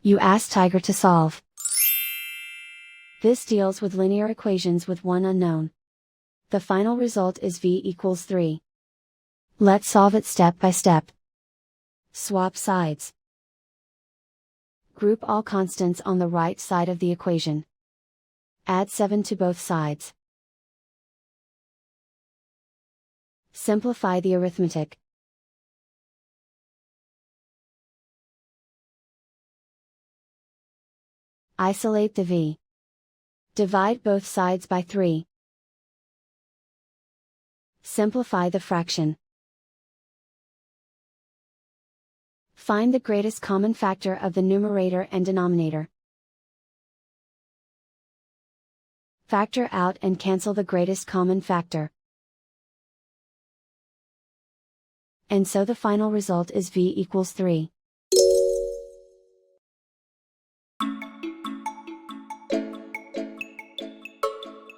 You ask Tiger to solve. This deals with linear equations with one unknown. The final result is v equals 3. Let's solve it step by step. Swap sides. Group all constants on the right side of the equation. Add 7 to both sides. Simplify the arithmetic. Isolate the v. Divide both sides by 3. Simplify the fraction. Find the greatest common factor of the numerator and denominator. Factor out and cancel the greatest common factor. And so the final result is v equals 3.